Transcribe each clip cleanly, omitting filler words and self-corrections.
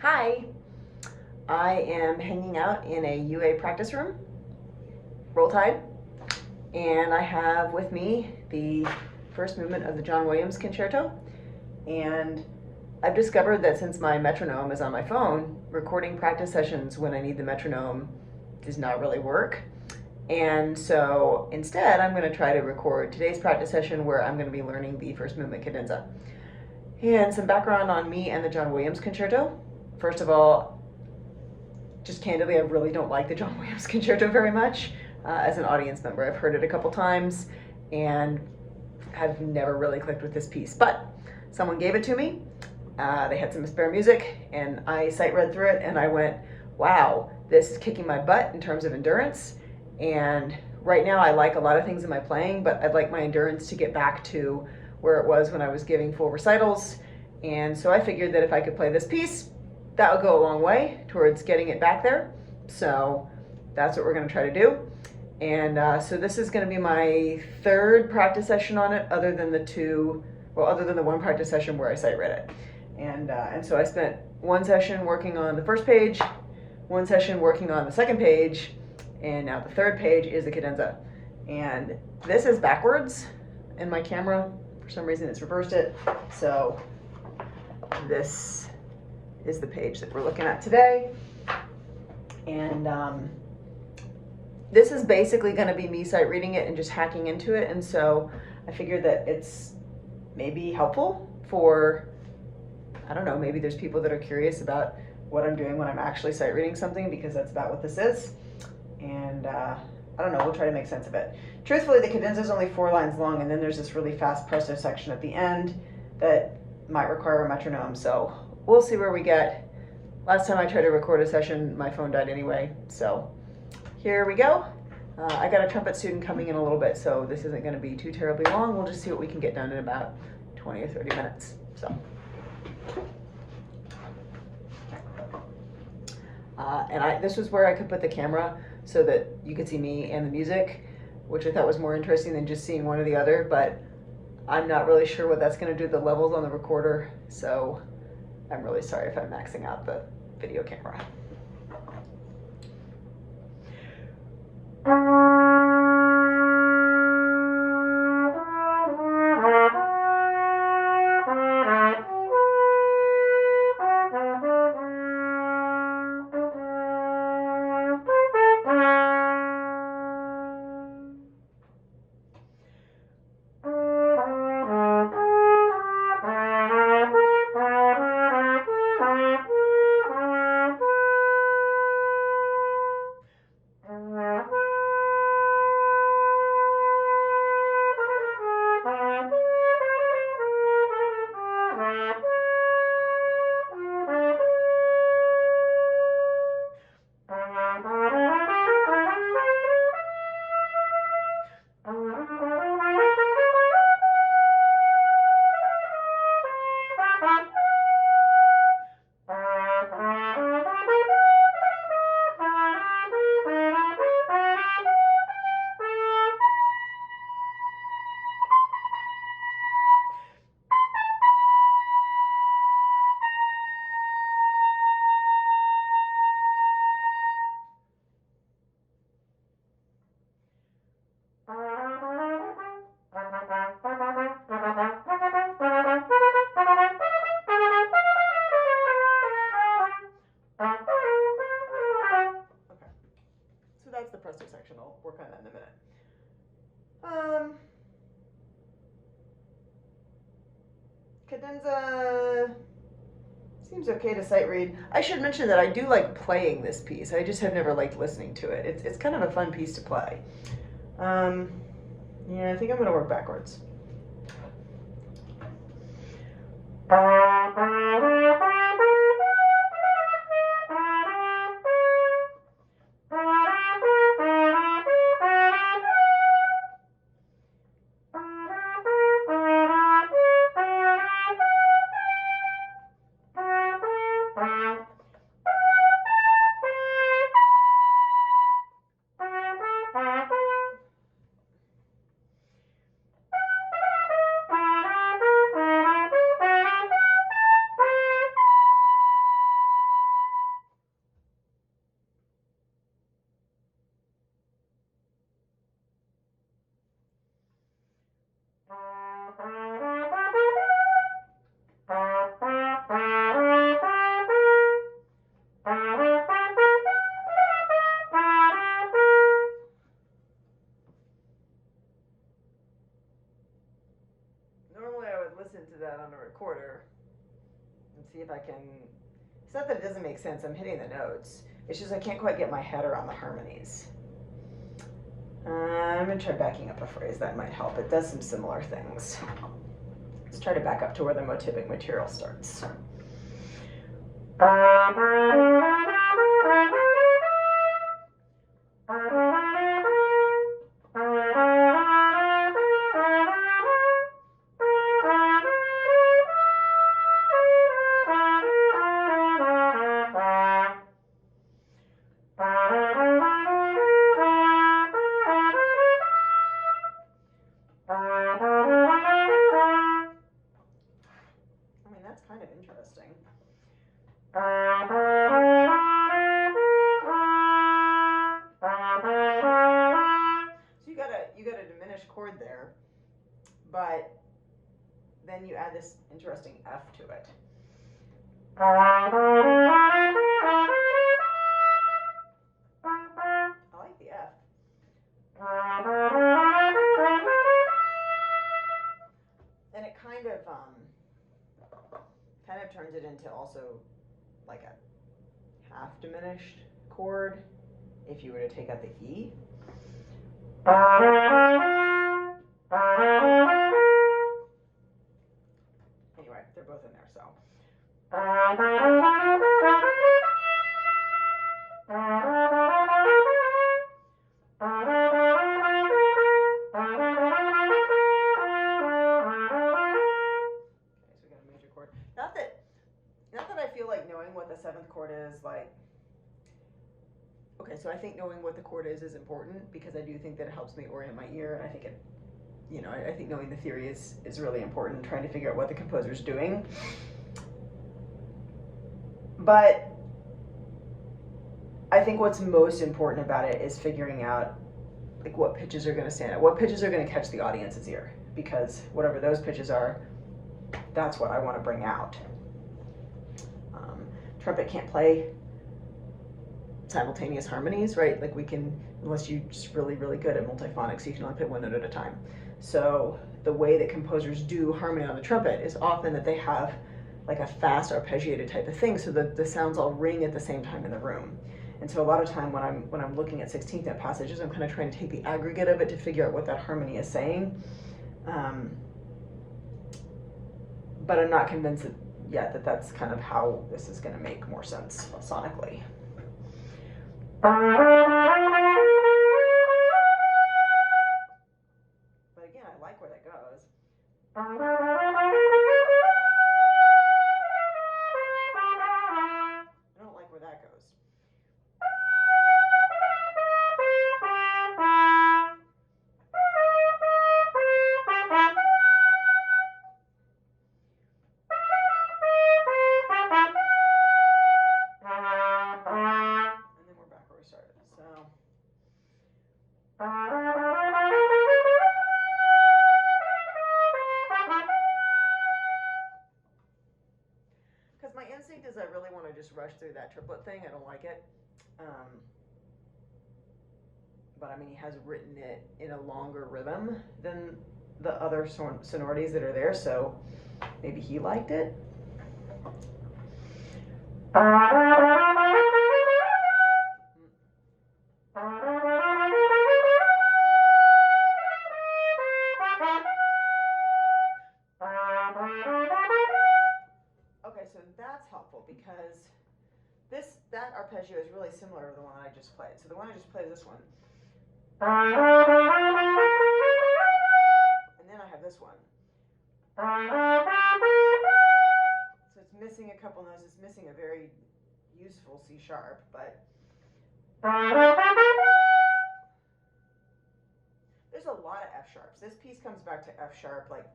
Hi, I am hanging out in a UA practice room, Roll Tide, and I have with me the first movement of the John Williams Concerto. And I've discovered that since my metronome is on my phone, recording practice sessions when I need the metronome does not really work. And so instead, I'm going to try to record today's practice session where I'm going to be learning the first movement cadenza. And some background on me and the John Williams Concerto. First of all, just candidly, I really don't like the John Williams Concerto very much as an audience member. I've heard it a couple times and have never really clicked with this piece, but someone gave it to me. They had some spare music and I sight read through it and I went, wow, this is kicking my butt in terms of endurance. And right now I like a lot of things in my playing, but I'd like my endurance to get back to where it was when I was giving full recitals. And so I figured that if I could play this piece, that would go a long way towards getting it back there. So that's what we're going to try to do. And so this is going to be my third practice session on it, other than the one practice session where I sight read it. And so I spent one session working on the first page, one session working on the second page, and now the third page is the cadenza. And this is backwards in my camera. For some reason it's reversed it. So this is the page that we're looking at today. And this is basically going to be me sight reading it and just hacking into it. And so I figured that it's maybe helpful for, I don't know, maybe there's people that are curious about what I'm doing when I'm actually sight reading something, because that's about what this is. And I don't know, we'll try to make sense of it. Truthfully, the cadenza is only 4 lines long, and then there's this really fast presto section at the end that might require a metronome. So we'll see where we get. Last time I tried to record a session, my phone died anyway. So here we go. I got a trumpet student coming in a little bit, so this isn't going to be too terribly long. We'll just see what we can get done in about 20 or 30 minutes. So. This was where I could put the camera so that you could see me and the music, which I thought was more interesting than just seeing one or the other, but I'm not really sure what that's going to do to the levels on the recorder, so I'm really sorry if I'm maxing out the video camera. That's the presto section. I'll work on that in a minute. Cadenza seems okay to sight read. I should mention that I do like playing this piece. I just have never liked listening to it. It's kind of a fun piece to play. Yeah, I think I'm going to work backwards. see if I can. It's not that it doesn't make sense. I'm hitting the notes. It's just I can't quite get my head around the harmonies. I'm going to try backing up a phrase. That might help. It does some similar things. Let's try to back up to where the motivic material starts. That's kind of interesting. So you got a diminished chord there, but then you add this interesting F to it. I like the F. And it kind of turns it into also like a half diminished chord if you were to take out the E. Anyway, they're both in there, so. Not that I feel like knowing what the seventh chord is, like, okay, so I think knowing what the chord is important because I do think that it helps me orient my ear, and I think it, I think knowing the theory is really important, trying to figure out what the composer's doing. But I think what's most important about it is figuring out like what pitches are going to stand out, what pitches are going to catch the audience's ear, because whatever those pitches are, that's what I want to bring out. Trumpet can't play simultaneous harmonies, right? Like we can, unless you're just really, really good at multiphonics, you can only play one note at a time. So the way that composers do harmony on the trumpet is often that they have like a fast arpeggiated type of thing, so that the sounds all ring at the same time in the room. And so a lot of time when I'm looking at 16th note passages, I'm kind of trying to take the aggregate of it to figure out what that harmony is saying. But I'm not convinced yet that that's kind of how this is going to make more sense sonically. But again, I like where that goes. I don't like where that goes. Because my instinct is I really want to just rush through that triplet thing. I don't like it. But I mean, he has written it in a longer rhythm than the other sonorities that are there, so maybe he liked it. Okay, so that's helpful because that arpeggio is really similar to the one I just played. So the one I just played is this one. And then I have this one. So it's missing a couple notes. It's missing a very useful C sharp, but there's a lot of F sharps. This piece comes back to F sharp like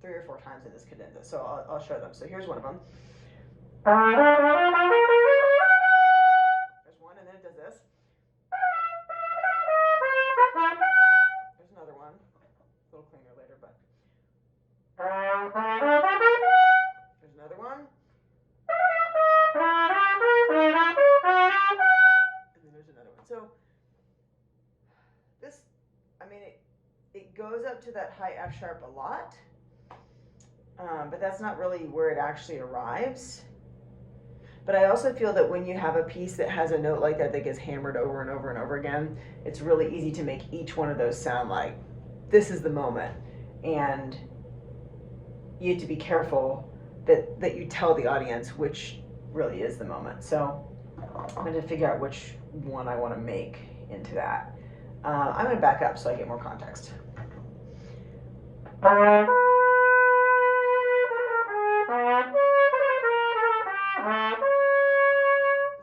3 or 4 times in this cadenza, so I'll show them. So here's one of them. There's one, and then it does this. There's another one. A little cleaner later, but. There's another one. And then there's another one. So this, I mean, it goes up to that high F sharp a lot, but that's not really where it actually arrives. But I also feel that when you have a piece that has a note like that that gets hammered over and over and over again, it's really easy to make each one of those sound like this is the moment. And you have to be careful that you tell the audience which really is the moment. So I'm going to figure out which one I want to make into that. I'm going to back up so I get more context.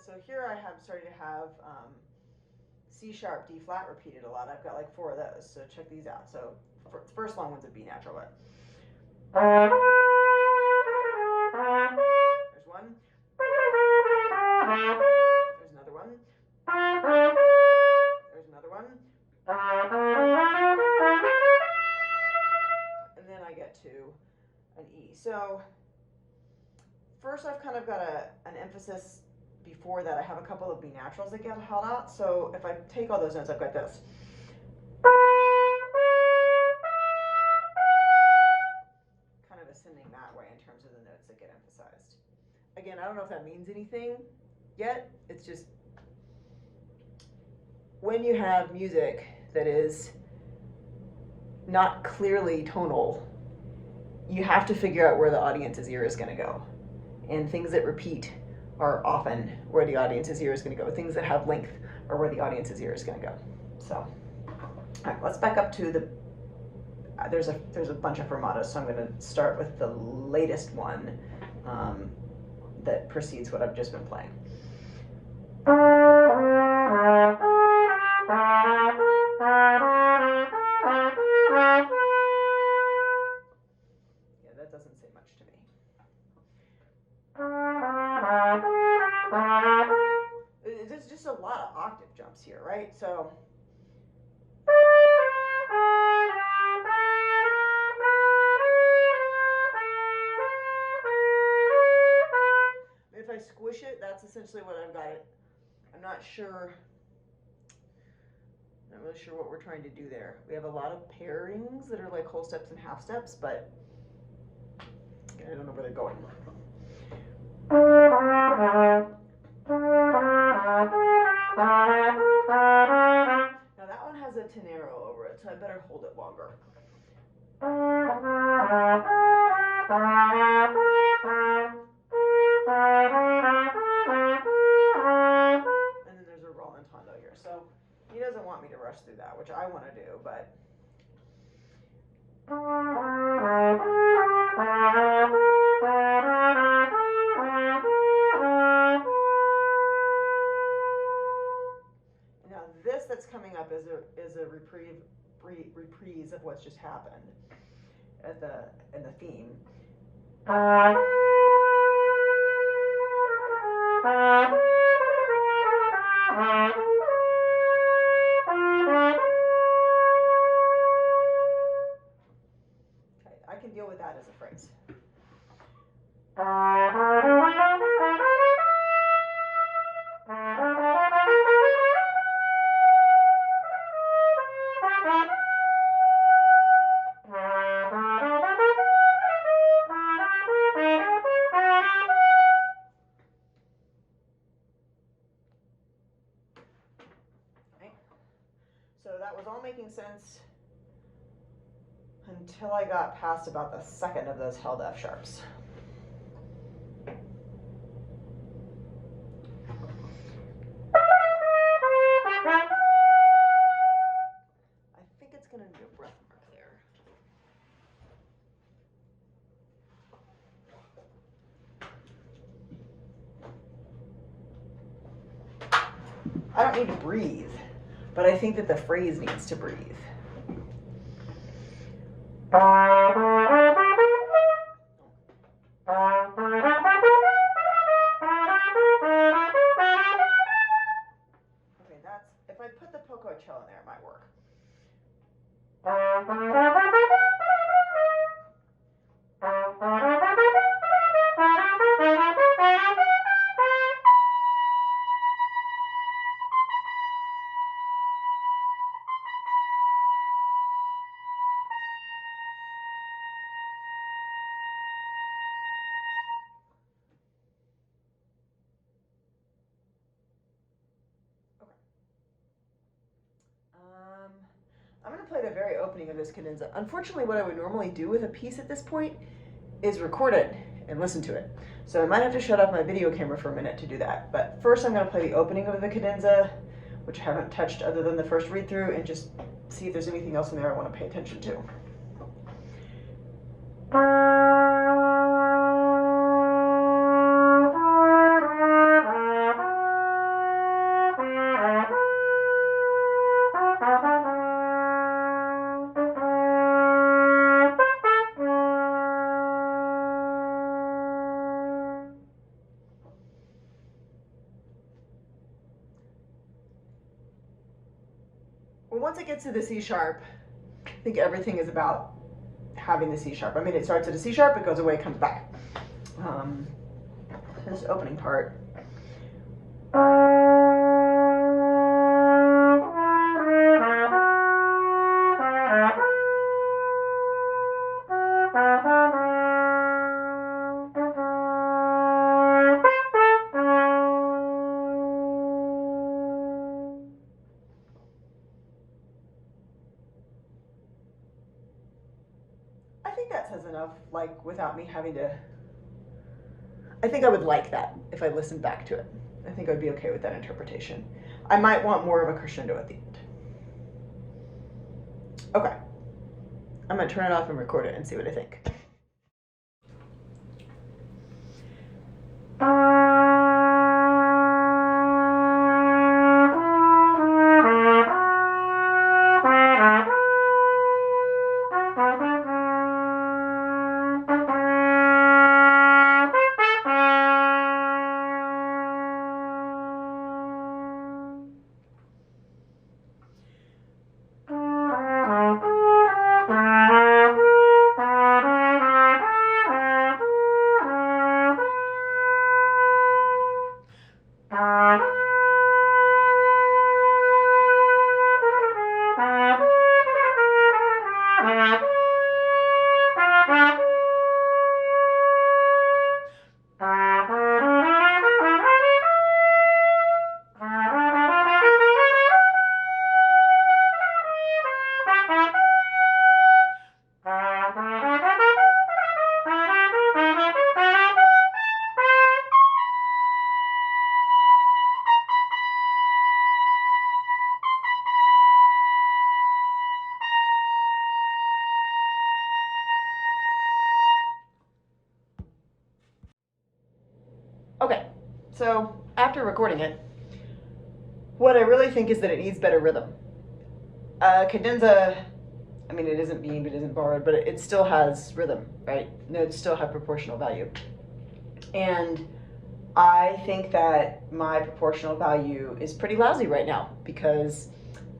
So here I have started to have C sharp, D flat repeated a lot. I've got like 4 of those, so check these out. So the first long one's a B natural, but there's one. There's another one. There's another one. And then I get to an E. So first I've kind of got an emphasis before that. I have a couple of B naturals that get held out. So if I take all those notes, I've got this. Kind of ascending that way in terms of the notes that get emphasized. Again, I don't know if that means anything yet. It's just when you have music that is not clearly tonal, you have to figure out where the audience's ear is going to go. And things that repeat are often where the audience's ear is going to go. Things that have length are where the audience's ear is going to go. So, all right, let's back up to the, there's a bunch of fermatos, so I'm going to start with the latest one that precedes what I've just been playing. Yeah, that doesn't say much to me. There's just a lot of octave jumps here, right? So if I squish it, that's essentially what I've got it. I'm not really sure what we're trying to do there. We have a lot of pairings that are like whole steps and half steps, but I don't know where they're going. Now that one has a tenero over it, so I better hold it longer. And then there's a rallentando here. So he doesn't want me to rush through that, which I want to do, but now this that's coming up is a reprise of what's just happened in the theme. Okay, I can deal with that as a phrase. So that was all making sense until I got past about the second of those held F sharps. I think it's going to do a breath mark there. I don't need to breathe, but I think that the phrase needs to breathe. Okay, if I put the poco cello in there, it might work. the very opening of this cadenza. Unfortunately, what I would normally do with a piece at this point is record it and listen to it. So I might have to shut off my video camera for a minute to do that. But first I'm going to play the opening of the cadenza, which I haven't touched other than the first read through, and just see if there's anything else in there I want to pay attention to. Well, once it gets to the C sharp, I think everything is about having the C sharp. I mean, it starts at a C sharp, it goes away, comes back. This opening part. I think that says enough, like, without me having to. I think I would like that if I listened back to it. I think I'd be okay with that interpretation. I might want more of a crescendo at the end. Okay. I'm going to turn it off and record it and see what I think. Okay, so after recording it, what I really think is that it needs better rhythm. Cadenza, I mean, it isn't beamed, it isn't borrowed, but it still has rhythm, right? Notes still have proportional value. And I think that my proportional value is pretty lousy right now, because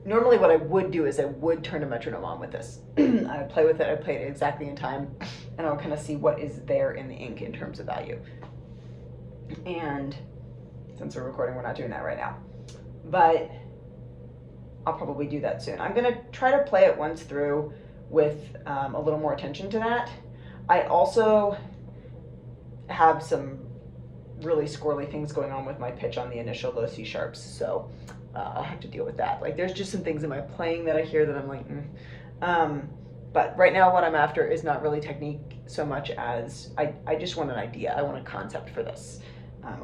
normally what I would do is I would turn a metronome on with this. I would play with it, I'd play it exactly in time, and I'll kind of see what is there in the ink in terms of value. And since we're recording, we're not doing that right now. But I'll probably do that soon. I'm gonna try to play it once through with a little more attention to that. I also have some really squirrely things going on with my pitch on the initial low C sharps, so I'll have to deal with that. Like, there's just some things in my playing that I hear that I'm like, but right now what I'm after is not really technique so much as I just want an idea. I want a concept for this.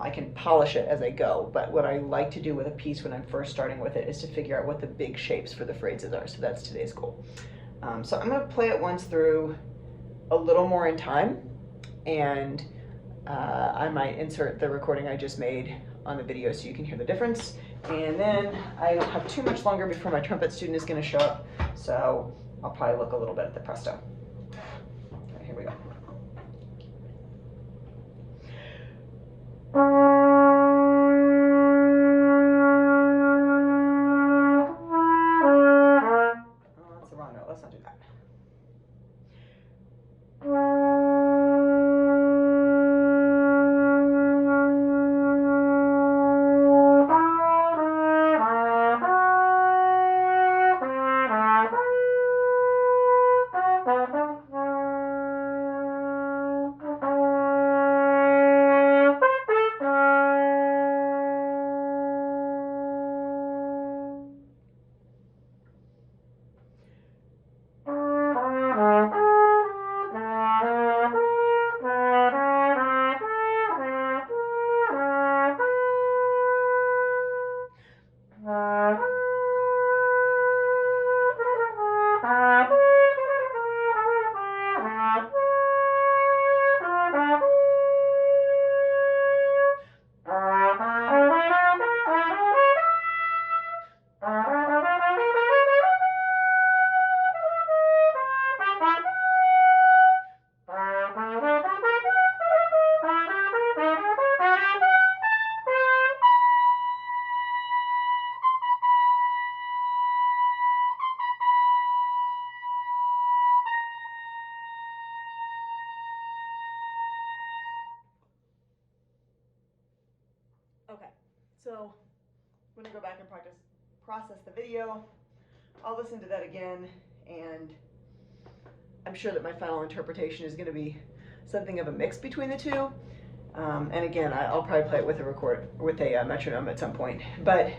I can polish it as I go, but what I like to do with a piece when I'm first starting with it is to figure out what the big shapes for the phrases are. So that's today's goal. So I'm going to play it once through a little more in time, and I might insert the recording I just made on the video so you can hear the difference. And then I don't have too much longer before my trumpet student is going to show up, so I'll probably look a little bit at the presto. All right, here we go. That's the wrong note. Let's not do that. Okay, so I'm gonna go back and process the video. I'll listen to that again, and I'm sure that my final interpretation is gonna be something of a mix between the two. And again, I'll probably play it with a metronome at some point. But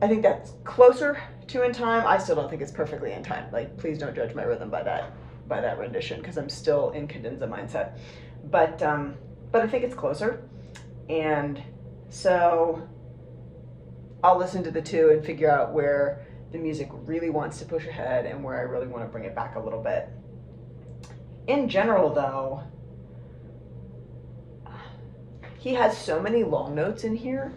I think that's closer to in time. I still don't think it's perfectly in time. Like, please don't judge my rhythm by that rendition, because I'm still in cadenza mindset. But I think it's closer, and so I'll listen to the two and figure out where the music really wants to push ahead and where I really want to bring it back a little bit. In general, though, he has so many long notes in here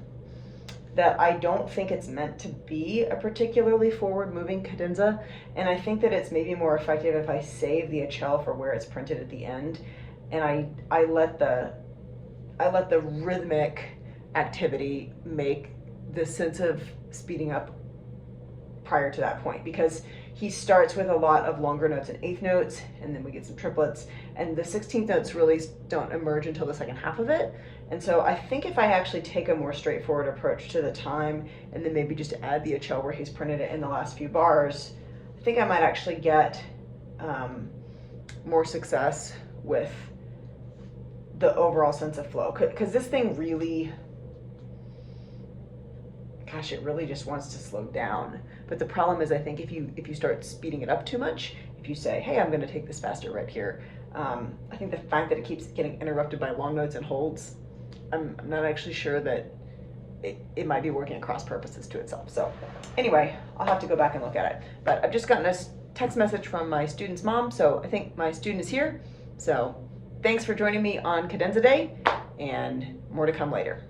that I don't think it's meant to be a particularly forward-moving cadenza, and I think that it's maybe more effective if I save the accel for where it's printed at the end, and I let the rhythmic activity make the sense of speeding up prior to that point, because he starts with a lot of longer notes and eighth notes, and then we get some triplets, and the 16th notes really don't emerge until the second half of it. And so I think if I actually take a more straightforward approach to the time, and then maybe just add the accel where he's printed it in the last few bars, I think I might actually get more success with the overall sense of flow, because this thing really, gosh, it really just wants to slow down. But the problem is, I think if you start speeding it up too much, if you say, hey, I'm going to take this faster right here, I think the fact that it keeps getting interrupted by long notes and holds, I'm not actually sure that it might be working at cross purposes to itself. So anyway, I'll have to go back and look at it. But I've just gotten a text message from my student's mom, so I think my student is here. So thanks for joining me on Cadenza Day, and more to come later.